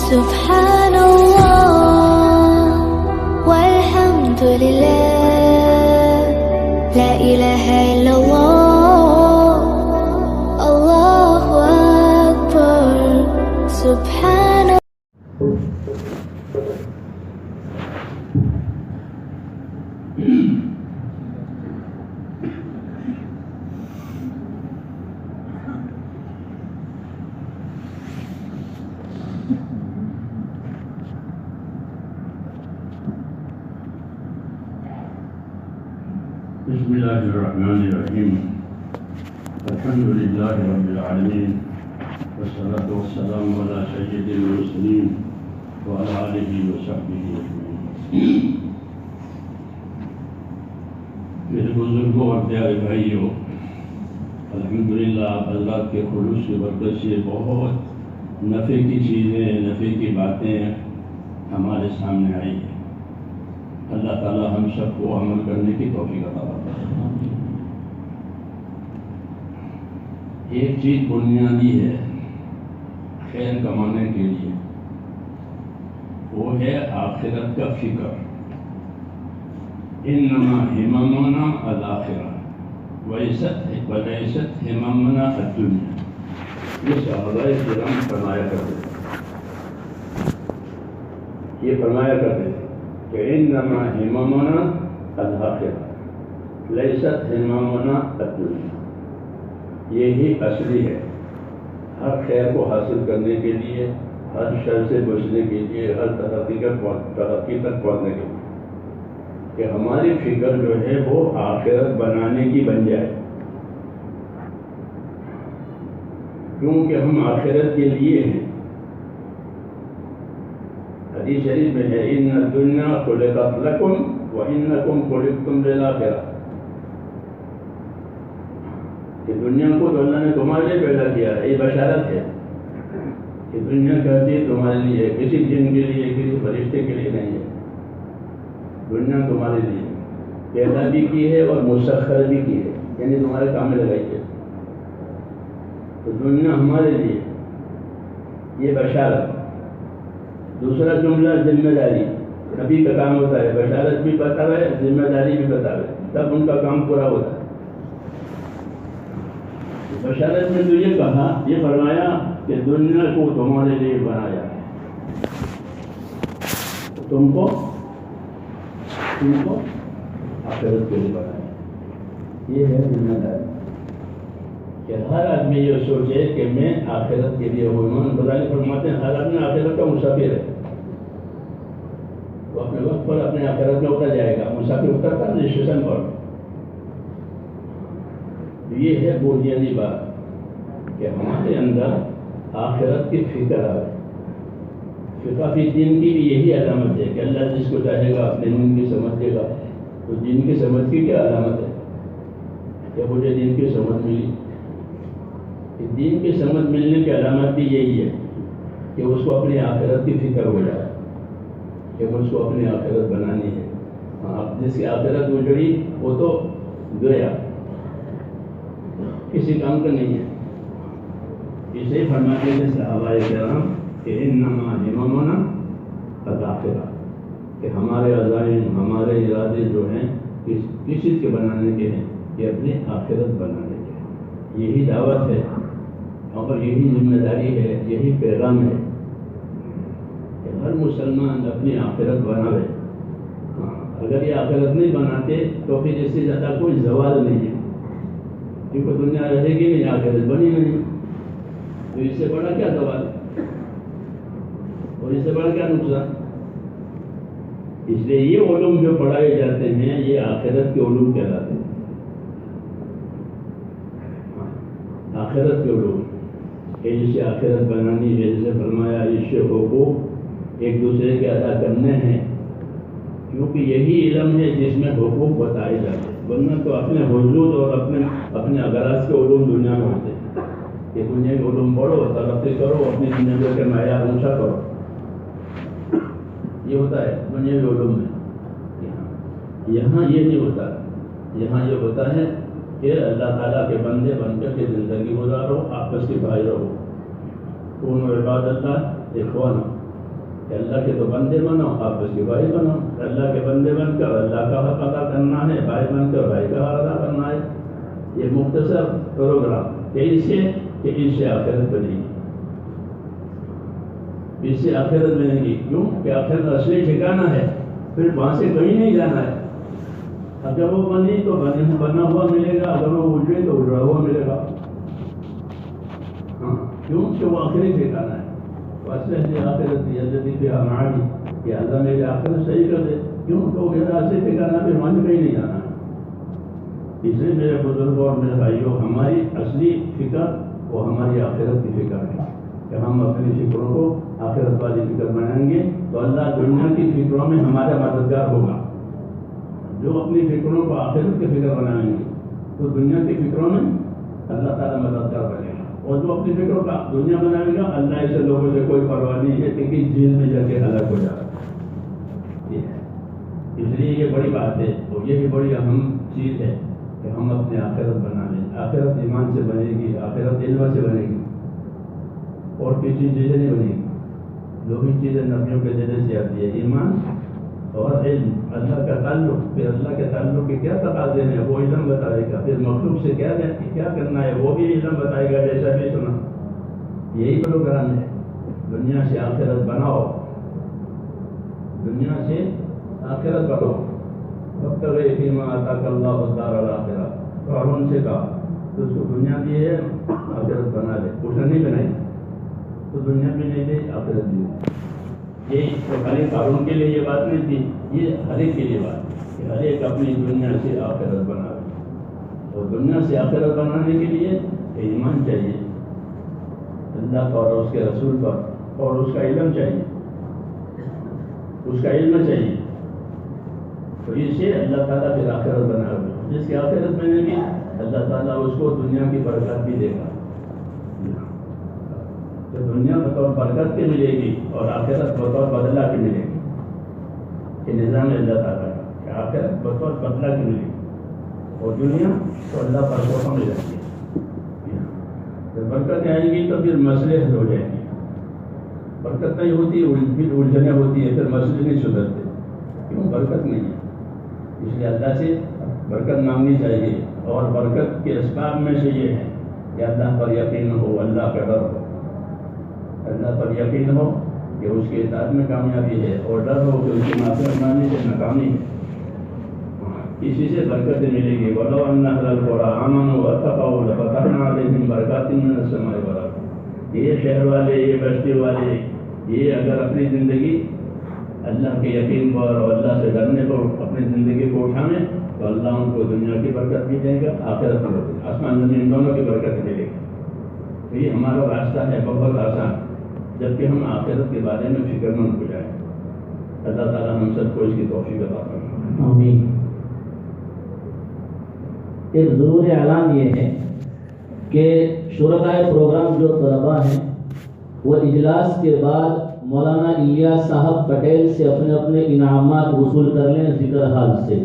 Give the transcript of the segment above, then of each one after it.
سبحان الله والحمد لله لا إله إلا الله الله أكبر سبحان بسم الله الرحمن الرحيم الحمد لله رب العالمين والصلاة والسلام على سيد المرسلين وعلى آله وصحبه أجمعين. میرے بزرگوں اور پیارے بھائیوں، الحمدللہ آپ حضرات کے خلوص کی برکت سے بہت نفع کی چیزیں، نفع کی باتیں ہمارے سامنے آئی ہیں. اللہ تعالی ہم سب کو عمل کرنے کی توفیق عطا فرمائے. ایک چیز بنیادی ہے خیر کمانے کے لیے، وہ ہے آخرت کا فکر. انما ہممنا الآخرہ ولیست ہممنا الدنیا. یہ صحابہ کرام فرمایا کرتے تھے کہ انما ہممنا الآخرہ لیست ہممنا الدنیا. یہی اصلی ہے. ہر خیر کو حاصل کرنے کے لیے، ہر شر سے بچنے کے لیے، ہر ترقی تک پہنچنے کے لیے کہ ہماری فکر جو ہے وہ آخرت بنانے کی بن جائے. کیونکہ ہم آخرت کے لیے ہیں. حدیث شریف میں ہے ان الدنیا خلقت لکم وانکم خلقتم للآخرہ، کہ دنیا کو تو اللہ نے تمہارے لیے پیدا کیا ہے. یہ بشارت ہے کہ دنیا کا چیز تمہارے لیے ہے، کسی جن کے لیے، کسی فرشتے کے لیے نہیں ہے. دنیا تمہارے لیے پیدا بھی کی ہے اور مسخر بھی کی ہے، یعنی تمہارے کام میں لگائی ہے. تو دنیا ہمارے لیے، یہ بشارت. دوسرا جملہ ذمہ داری. نبی کا کام ہوتا ہے بشارت بھی بتاوے، ذمہ داری بھی بتاوے، تب ان کا کام پورا ہوتا ہے. بشارت میں تو یہ کہا، یہ فرمایا کہ دنیا کو تمہارے لیے بنایا، تم کو آخرت کے لیے بنایا. یہ ہے ذمہ داری کہ ہر آدمی یہ سوچے کہ میں آخرت کے لیے ہوں. امام غزالی فرماتے ہیں ہر آدمی آخرت کا مسافر ہے. وہ اپنے وقت پر اپنے آخرت میں اتر جائے گا. مسافر اترتا ہے اسٹیشن پر. یہ ہے بنیادی بات کہ ہمارے اندر آخرت کی فکر آئے. فقہ فی دین کی بھی یہی علامت ہے کہ اللہ جس کو چاہے گا اپنے دین کی سمجھ دے گا. تو دین کی سمجھ کی کیا علامت ہے کہ مجھے دین کی سمجھ ملی. دین کی سمجھ ملنے کی علامت بھی یہی ہے کہ اس کو اپنی آخرت کی فکر ہو جائے کہ اس کو اپنی آخرت بنانی ہے. اب جس کی آخرت اجڑی وہ تو گیا، کسی کام کا نہیں ہے. اسے فرماتے ہیں صحابہ کرام کہ انما ہممنا الآخرہ، کہ ہمارے عزائم، ہمارے ارادے جو ہیں کس چیز کے بنانے کے ہیں؟ کہ اپنی آخرت بنانے کے ہیں. یہی دعوت ہے اور یہی ذمہ داری ہے، یہی پیغام ہے کہ ہر مسلمان اپنی آخرت بناوے. اگر یہ آخرت نہیں بناتے تو پھر اس سے زیادہ کوئی زوال نہیں ہے، کیونکہ دنیا رہے گی نہیں، آخرت بنی نہیں. تو اس سے بڑا کیا زوال اور اس سے بڑا کیا نقصان؟ اس لیے یہ علوم جو پڑھائے جاتے ہیں یہ آخرت کے علوم کہلاتے ہیں. آخرت کے علوم کہ جسے آخرت بنانی ہے، جسے فرمایا اس حقوق ایک دوسرے کے ادا کرنے ہیں، کیونکہ یہی علم ہے جس میں حقوق بتائے جاتے ہیں. ورنہ تو اپنے حدود اور اپنے اغراض کے علوم دنیا میں ہوتے ہیں کہ دنیا کے علوم پڑھو، ترقی کرو، اپنی زندگی کے معیار اونچا کرو. یہ ہوتا ہے دنیا کے علوم میں. یہاں یہ نہیں ہوتا. یہاں یہ ہوتا ہے کہ اللہ تعالیٰ کے بندے بن کر کے زندگی گزارو، آپس کے بھائی رہو. کونوا عباد اللہ اخوانا. کہ اللہ کے تو بندے بنو، آپس کے بھائی بنو. اللہ کے بندے بن کر اللہ کا حق ادا کرنا ہے، بھائی بن کر بھائی کا حق ادا کرنا ہے. یہ مختصر پروگرام کہ اس سے آخرت بنے گی، اس سے آخرت بنے گی. کیوں کہ آخرت اصلی ٹھکانہ ہے، پھر وہاں سے کہیں نہیں جانا ہے. اگر وہ بنی تو بنا ہوا ملے گا، اگر وہ اجڑے تو اجڑا ہوا ملے گا. ہاں، کیوں کہ وہ آخری ٹھکانہ ہے. واسطے آخرت الذی فیہا معادی، کہ اللہ میرے آخرت صحیح کر دے. کیوں کہ وہ میرا اصلی ٹھکانہ پھر وہاں سے کہیں نہیں جانا ہے. اس لیے میرے بزرگوں اور میرے بھائیوں، ہماری اصلی فکر وہ ہماری آخرت کی فکر ہے کہ ہم اپنی فکروں کو آخرت والی فکر بنائیں گے تو اللہ دنیا کی فکروں میں ہمارا مددگار ہوگا. جو اپنی فکروں کو آخرت کی فکر بنائیں گے تو دنیا کی فکروں میں اللہ تعالیٰ مددگار بنے گا. اور جو اپنی فکروں کا دنیا بنائے گا، اللہ ایسے لوگوں سے کوئی پرواہ نہیں ہے کہ کس جیل میں جا کے ہلاک ہو جائے. اس لیے یہ بڑی بات ہے اور یہی بڑی اہم چیز ہے کہ ہم اپنے آخرت بنا لیں. آخرت ایمان سے بنے گی، آخرت علم سے بنے گی، اور کسی چیزیں نہیں بنے گی. دو ہی چیزیں نبیوں کے ذریعے سے آتی ہے، ایمان اور علم. اللہ کا تعلق، پھر اللہ کے تعلق کے کیا تقاضے ہیں وہ علم بتائے گا. پھر مخلوق سے کیا کرنا ہے وہ بھی علم بتائے گا. جیسا بھی سنا، یہی پروگرام ہے. دنیا سے آخرت بناؤ، دنیا سے آخرت بناؤ. وابتغ فیما آتاک اللہ الدار الآخرہ. قارون سے کہا تو اس کو دنیا دی ہے، آخرت بنا لے. اس نے نہیں بنائی تو دنیا بھی نہیں دی، آخرت بھی. یہ خالی قارون کے لیے یہ بات نہیں تھی، یہ ہر ایک کے لیے بات کہ ہر ایک اپنی دنیا سے آخرت بنا لے. اور دنیا سے آخرت بنانے کے لیے ایمان چاہیے اللہ پر اور اس کے رسول پر، اور اس کا علم چاہیے، اس کا علم چاہیے. تو اسے اللہ تعالیٰ پھر آخرت بنا رہا ہے. جس کی آخرت بنے گی اللہ تعالیٰ اس کو دنیا کی برکت بھی دے گا. تو دنیا بطور برکت کی ملے گی اور آخرت بطور بدلہ کی ملے گی. یہ نظام ہے اللہ تعالیٰ کا کہ آخرت بطور بدلہ کی ملے گی اور دنیا تو اللہ پر خوف میں رہتی ہے. جب برکت آئے گی تو پھر مسئلے حل ہو جائیں گے. برکت نہیں ہوتی پھر الجھنیں ہوتی ہے، پھر مسئلے نہیں سدھرتے. کیوں؟ برکت نہیں ہے. اس لیے اللہ سے برکت مانگنی چاہیے. اور برکت کے اسباب میں سے یہ ہے کہ اللہ پر یقین ہو، اللہ کا ڈر ہو. اللہ پر یقین ہو کہ اس کے اطاعت میں کامیابی ہے، اور ڈر ہو کہ اس کی معافی ماننے سے ناکامی ہے. اسی سے برکتیں ملے گی. وَلَوْ أَنَّ أَهْلَ الْقُرَىٰ آمَنُوا وَاتَّقَوْا لَفَتَحْنَا عَلَيْهِمْ بَرَكَاتٍ مِّنَ السَّمَاءِ وَالْأَرْضِ. یہ شہر والے، یہ بستی والے، یہ اگر اپنی زندگی اللہ کے یقین پر اور اللہ سے ڈرنے پر اپنی زندگی کو اٹھانے تو اللہ ان کو دنیا کی برکت بھی دے گا، آخرت کی برکت، آسمان زمین دونوں کی برکت ملے گی. تو یہ ہمارا راستہ ہے بہت آسان، جبکہ ہم آخرت کے بارے میں فکر مند ہو جائیں. اللہ تعالیٰ ہم سب کو اس کی توفیق عطا فرمائے. آمین. ایک ضروری اعلان یہ ہے کہ شرکائے پروگرام جو طلباء ہیں وہ اجلاس کے بعد مولانا الیاس صاحب پٹیل سے اپنے اپنے انعامات وصول کر لیں ذکر حال سے.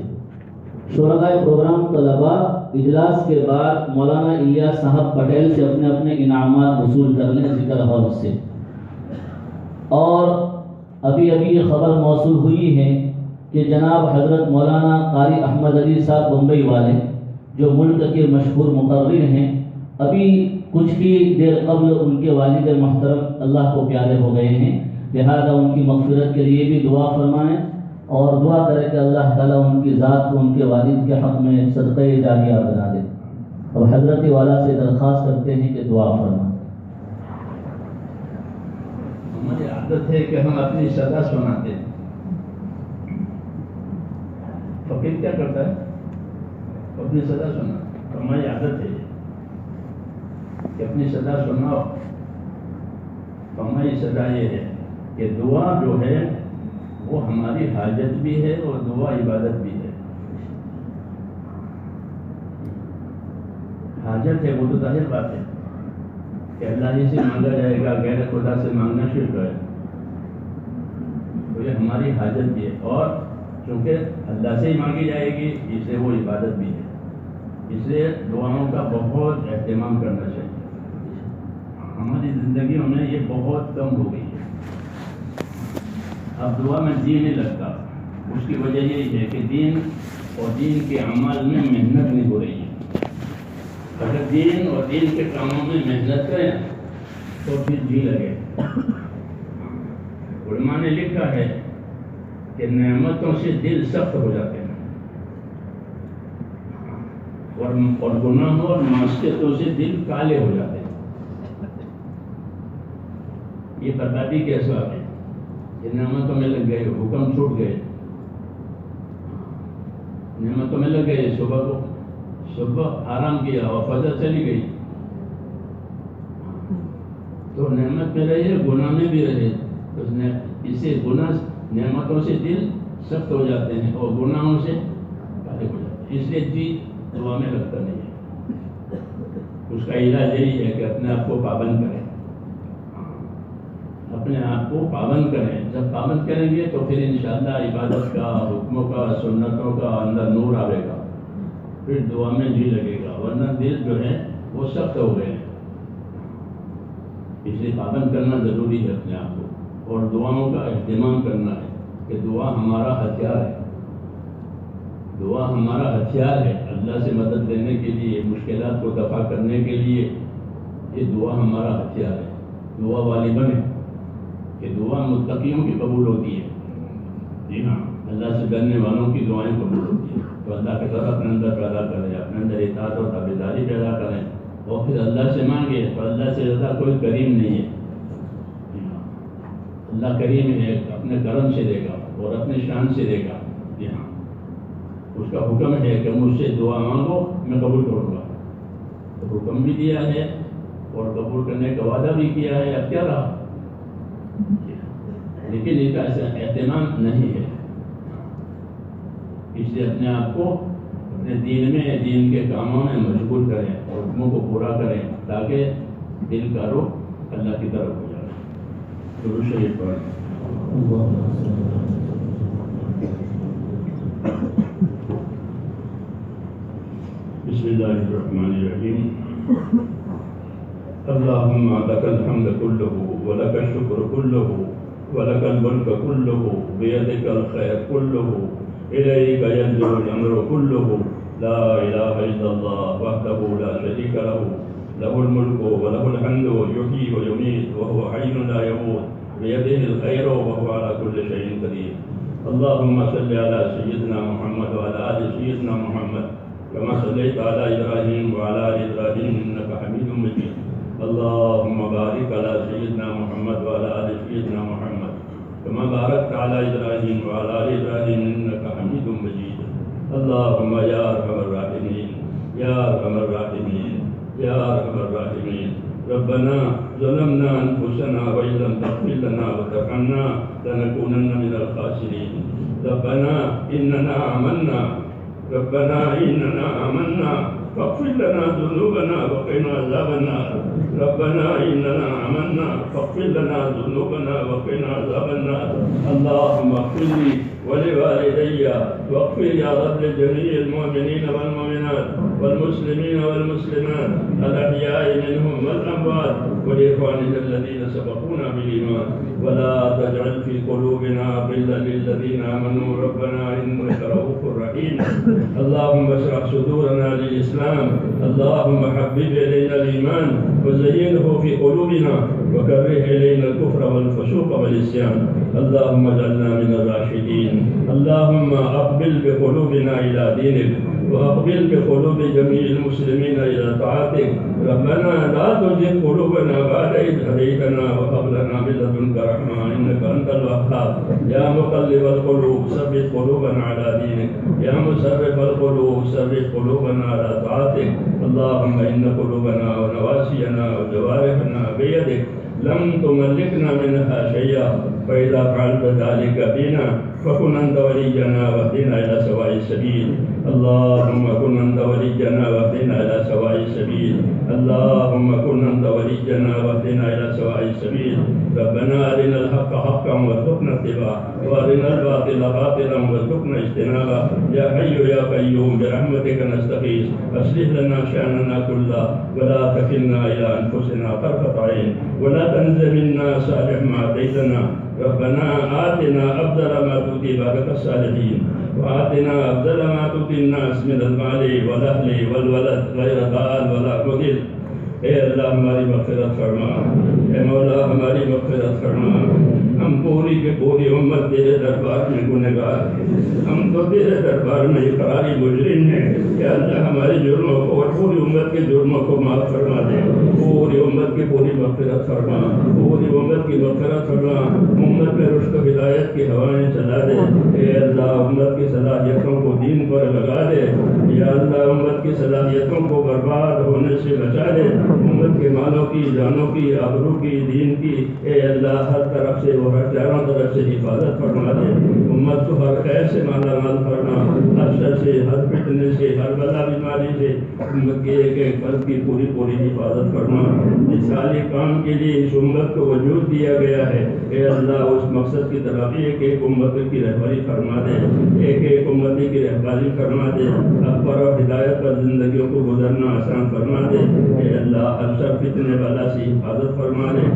شرکائے پروگرام طلباء اجلاس کے بعد مولانا الیاس صاحب پٹیل سے اپنے اپنے انعامات وصول کر لیں ذکر حال سے. اور ابھی یہ خبر موصول ہوئی ہے کہ جناب حضرت مولانا قاری احمد علی صاحب بمبئی والے جو ملک کے مشہور مقرر ہیں، ابھی کچھ ہی دیر قبل ان کے والد محترم اللہ کو پیارے ہو گئے ہیں. لہذا ان کی مغفرت کے لیے بھی دعا فرمائیں اور دعا کریں کہ اللہ تعالیٰ ان کی ذات کو ان کے والد کے حق میں صدقہ جاریہ بنا دے. اور حضرت والا سے درخواست کرتے ہیں کہ دعا فرمائیں. ہماری عادت ہے کہ ہم اپنی سزا سناتے ہیں. فقیر کیا کرتا ہے؟ اپنی سزا سنا. ہماری عادت ہے کہ اپنی سزا سناؤ. ہماری سزا یہ ہے کہ دعا جو ہے وہ ہماری حاجت بھی ہے اور دعا عبادت بھی ہے. حاجت ہے وہ تو ظاہر بات ہے کہ اللہ ہی سے مانگا جائے گا، غیر خدا سے مانگنا شرک ہے. تو یہ ہماری حاجت بھی ہے اور چونکہ اللہ سے ہی مانگی جائے گی اس لیے وہ عبادت بھی ہے. اس لیے دعاؤں کا بہت اہتمام کرنا چاہیے. ہماری زندگیوں میں یہ بہت کم ہو گئی ہے. اب دعا میں دین نہیں لگتا. اس کی وجہ یہی ہے کہ دین اور دین کے اعمال میں محنت نہیں ہو رہی ہے. اگر دین اور دین کے کاموں میں محنت کریں تو پھر جی لگے. علماء نے لکھا ہے کہ نعمتوں سے دل سخت ہو جاتے ہیں اور گناہوں اور معصیتوں سے دل کالے ہو جاتے ہیں. یہ بربادی کے اسباب ہے. یہ نعمتوں میں لگ گئے, حکم چھوٹ گئے, نعمتوں میں لگ گئے, صبح آرام کیا اور فجر چلی گئی تو نعمت میں رہے, گناہ میں بھی رہے. اس سے گناہ نعمتوں سے دل سخت ہو جاتے ہیں اور گناہوں سے کالے ہو جاتے ہیں. اس لیے جی دعا میں لگتا نہیں ہے. اس کا علاج یہی ہے کہ اپنے آپ کو پابند کریں, اپنے آپ کو پابند کریں. جب پابند کریں گے تو پھر انشاءاللہ عبادت کا, حکموں کا, سنتوں کا اندر نور آئے گا, پھر دعا میں جی لگے گا. ورنہ دل جو ہے وہ سخت ہو گئے ہیں. اس لیے پابند کرنا ضروری ہے اپنے آپ کو, اور دعاؤں کا اہتمام کرنا ہے کہ دعا ہمارا ہتھیار ہے. دعا ہمارا ہتھیار ہے اللہ سے مدد لینے کے لیے, مشکلات کو دفع کرنے کے لیے. یہ دعا ہمارا ہتھیار ہے. دعا والی بنے کہ دعا متقیوں کی قبول ہوتی ہے. جی ہاں, اللہ سے ڈرنے والوں کی دعائیں قبول ہوتی ہیں. تو اللہ کے طرف اپنے اندر پیدا کریں, اپنے اندر اطاعت اور تابعداری پیدا کریں, اور پھر اللہ سے مانگے. تو اللہ سے زیادہ کوئی کریم نہیں ہے. جی ہاں, اللہ کریم ہے, اپنے کرم سے دے گا اور اپنے شان سے دے گا. جی ہاں, اس کا حکم ہے کہ مجھ سے دعا مانگو میں قبول کروں گا. تو حکم بھی دیا ہے اور قبول کرنے کا وعدہ بھی کیا ہے. اب کیا رہا, لیکن اس کا اہتمام نہیں ہے. اس لیے اپنے آپ کو اپنے دین میں, دین کے کاموں میں مشغول کریں, حکموں کو پورا کریں, تاکہ دل کا رخ اللہ کی طرف ہو جائے. درود شریف پڑھیں. بسم اللہ الرحمن الرحیم. اللہم لک الحمد کلہ ولک الشکر کلہ ولک الملک کلہ بیدک الخیر کلہ الیک یرجع الامر کلہ لا الہ الا اللہ وحدہ لا شریک لہ لہ الملک ولہ الحمد یحیی ویمیت وہو حی لا یموت بیدہ الخیر وہو علی کل شیء قدیر. اللہم صل علی سیدنا محمد وعلی آل سیدنا محمد كما صليت على إبراهيم وعلى آل إبراهيم إنك حميد مجيد. اللهم بارك على سيدنا محمد وعلى آل سيدنا محمد كما باركت على إبراهيم وعلى آل إبراهيم إنك حميد مجيد. اللهم يا أرحم الراحمين يا أرحم الراحمين يا أرحم الراحمين. ربنا ظلمنا أنفسنا وإن لم تغفر لنا وترحمنا لنكونن من الخاسرين. ربنا إننا آمنا فاغفر لنا ذنوبنا وقنا عذاب النار. ربنا إننا آمنا فاغفر لنا ذنوبنا وقنا عذاب النار. اللهم اغفر لي ولوالدي واغفر يا رب لجميع المؤمنين والمؤمنات والمسلمين والمسلمات الأحياء منهم والأموات ولإخواننا الذين سبقونا بالإيمان ولا تجعل في قلوبنا غلا للذين آمنوا ربنا إنك رؤوف رحيم. اللهم اشرح صدورنا للإسلام. اللهم حبب إلينا الإيمان وزينه في قلوبنا وكره إلينا الكفر والفسوق والعصيان. اللهم اجعلنا من الراشدين. اللهم أقبل بقلوبنا إلى دينك وأقبل بقلوب جميع المسلمين إلى طاعتك. ربنا لا تزغ قلوبنا بعد إذ هديتنا وهب لنا من لدنك رحمة إنك أنت الوهاب. يا مقلب القلوب ثبت قلوبنا على دينك. يا مصرف القلوب ثبت قلوبنا على طاعتك. اللهم إن قلوبنا ونواسينا وجوارحنا بيدك لم تملكنا منها شيئا فإذا فعلت ذلك بنا فكن أنت ولينا واهدنا إلى سواء السبيل. اللهم كن أنت ولينا واهدنا إلى سواء السبيل. اللهم كن أنت ولينا واهدنا إلى سواء السبيل. ربنا أرنا الحق حقا وارزقنا اتباعه وأرنا الباطل باطلا وارزقنا اجتنابه يا حي يا قيوم برحمتك نستغيث أصلح لنا شأننا كله ولا تكلنا إلى أنفسنا طرفة عين ولا تنز منا صالح ما أتيتنا ربنا آتنا أفضل ما تؤتي عبادك الصالحين وآتنا أفضل ما تؤتي الناس من المال والأهل والولد غير ضال ولا مضل اے اللہ ہماری مغفرت فرما اے مولا ہماری مغفرت فرما ہم پوری کے پوری امت تیرے دربار میں گنہگار ہیں ہم تو تیرے دربار میں اقراری مجرم ہیں کہ اللہ ہمارے جرموں کو اور پوری امت کے جرموں کو معاف فرما دے پوری امت کی پوری مغفرت فرما پوری امت کی مغفرت فرما امت میں رشد و ہدایت کی ہوائیں چلا دے اے اللہ امت کی صلاحیتوں کو دین پر لگا دے یا اللہ امت کی صلاحیتوں کو برباد ہونے سے بچا دے امت کے مالوں کی جانوں کی آبرو کی دین کی اے اللہ ہر طرف سے وہ ہر چاروں طرف سے حفاظت فرما دے امت کو ہر خیر سے مالا مال فرما ہر شر سے ہر فتنے سے ہر بلا بیماری سے امت کے ایک ایک فرد کی پوری پوری حفاظت فرما اس سارے کام کے لیے اس امت کو وجود دیا گیا ہے اے اللہ اس مقصد کی طرف ایک ایک امت کی رہبری فرما دے ایک ایک امتی کی رہبری فرما دے اکبر اور ہدایت پر زندگیوں کو گزرنا آسان فرما دے اے اللہ ہر شر فتنے والا سے حفاظت فرما دے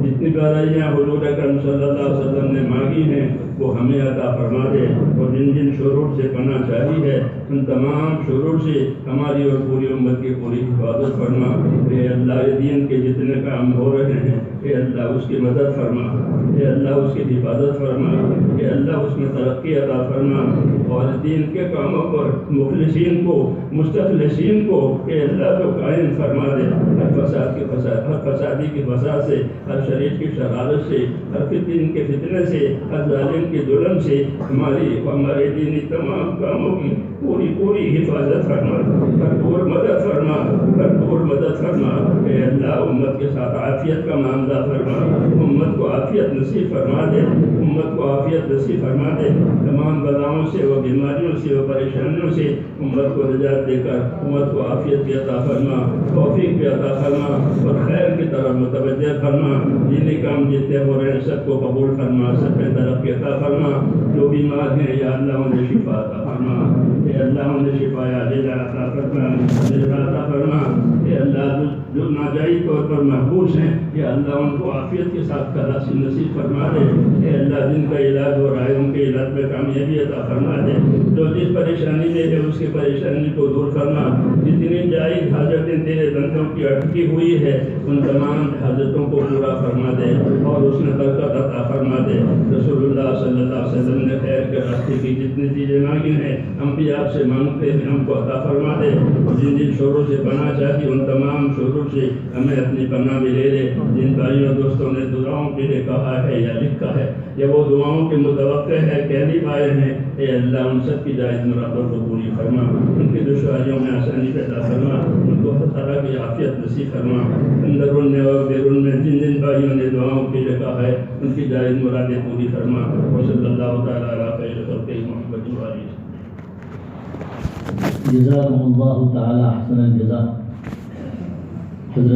جتنی برائیاں حضور اکرم صلی اللہ علیہ وسلم نے مانگی ہیں وہ ہمیں عطا فرما دے اور جن جن شرور سے پناہ چاہی ہے ان تمام شرور سے ہماری اور پوری امت کی پوری حفاظت فرما اے اللہ دین کے جتنے کام ہو رہے ہیں اے اللہ اس کی مدد فرما اے اللہ اس کی حفاظت فرما اے اللہ اس میں ترقی عطا فرما اور دین کے کاموں پر مخلصین کو مستخلصین کو اے اللہ کو قائم فرما دے ہر فساد کے فساد ہر فسادی کے فساد سے ہر شریر کی شرارت سے ہر فتن کے فتنے سے ہر ظالم کے ظلم سے ہمارے دینی تمام کاموں کی پوری پوری حفاظت فرما بھرپور مدد فرما بھرپور مدد فرما اے اللہ امت کے ساتھ عافیت کا معاملہ فرما امت کو عافیت نصیب فرما دے امت کو عافیت نصیب فرما دے تمام بلاؤں سے و بیماریوں سے و پریشانیوں سے امت کو نجات دے کر امت کو عافیت بھی عطا فرما توفیق بھی عطا فرما اور خیر کی طرف متوجہ فرما جتنے کام جتنے ہو رہے ہیں سب کو قبول فرما سب میں ترقی عطا فرما جو بیمار ہیں یا اللہ انہیں شفا عطا فرما اے اللہ انہیں شفا عاجلہ عطا فرما عطا فرما اے اللہ جو ناجائز طور پر محبوس ہیں یا اللہ ان کو عافیت کے ساتھ خلاصی نصیب فرما دے اے اللہ جن کا علاج ہو رہا ہے ان کے علاج میں کامیابی عطا فرما دے جو جس پریشانی میں ہے اس کی پریشانی کو دور فرما جتنی جائز حاجتیں تیرے بندوں کی اٹکی ہوئی ہے ان تمام حاجتوں کو پورا فرما دے اور اس میں برکت عطا فرما دے رسول اللہ صلی اللہ علیہ وسلم نے خیر کے راستے کی جتنی چیزیں مانگی ہیں ہم بھی آپ سے مانگتے ہیں ہم کو عطا فرما دے جن جن شوروں سے پناہ چاہیے ان تمام شوروں سے ہمیں اپنی پناہ بھی لے لے جن بھائیوں دوستوں نے دعاؤں کے لیے کہا ہے یا لکھا ہے یا وہ دعاؤں کے متوقع ہے کہنے پائے ہیں اے اللہ ان سب کی جائز مرادوں کو پوری فرما ان کی دشواریوں میں آسانی پیدا فرما ان کو ہر طرح کی عافیت نصیب فرما اندرون میں اور بیرون میں جن جن بھائیوں نے دعاؤں کے لیے کہا ہے ان کی جائز مرادیں پوری فرما وصلی اللہ تعالیٰ علیہ خیر خلق محمد وآلہ جزاکم اللہ تعالی احسن الجزاء.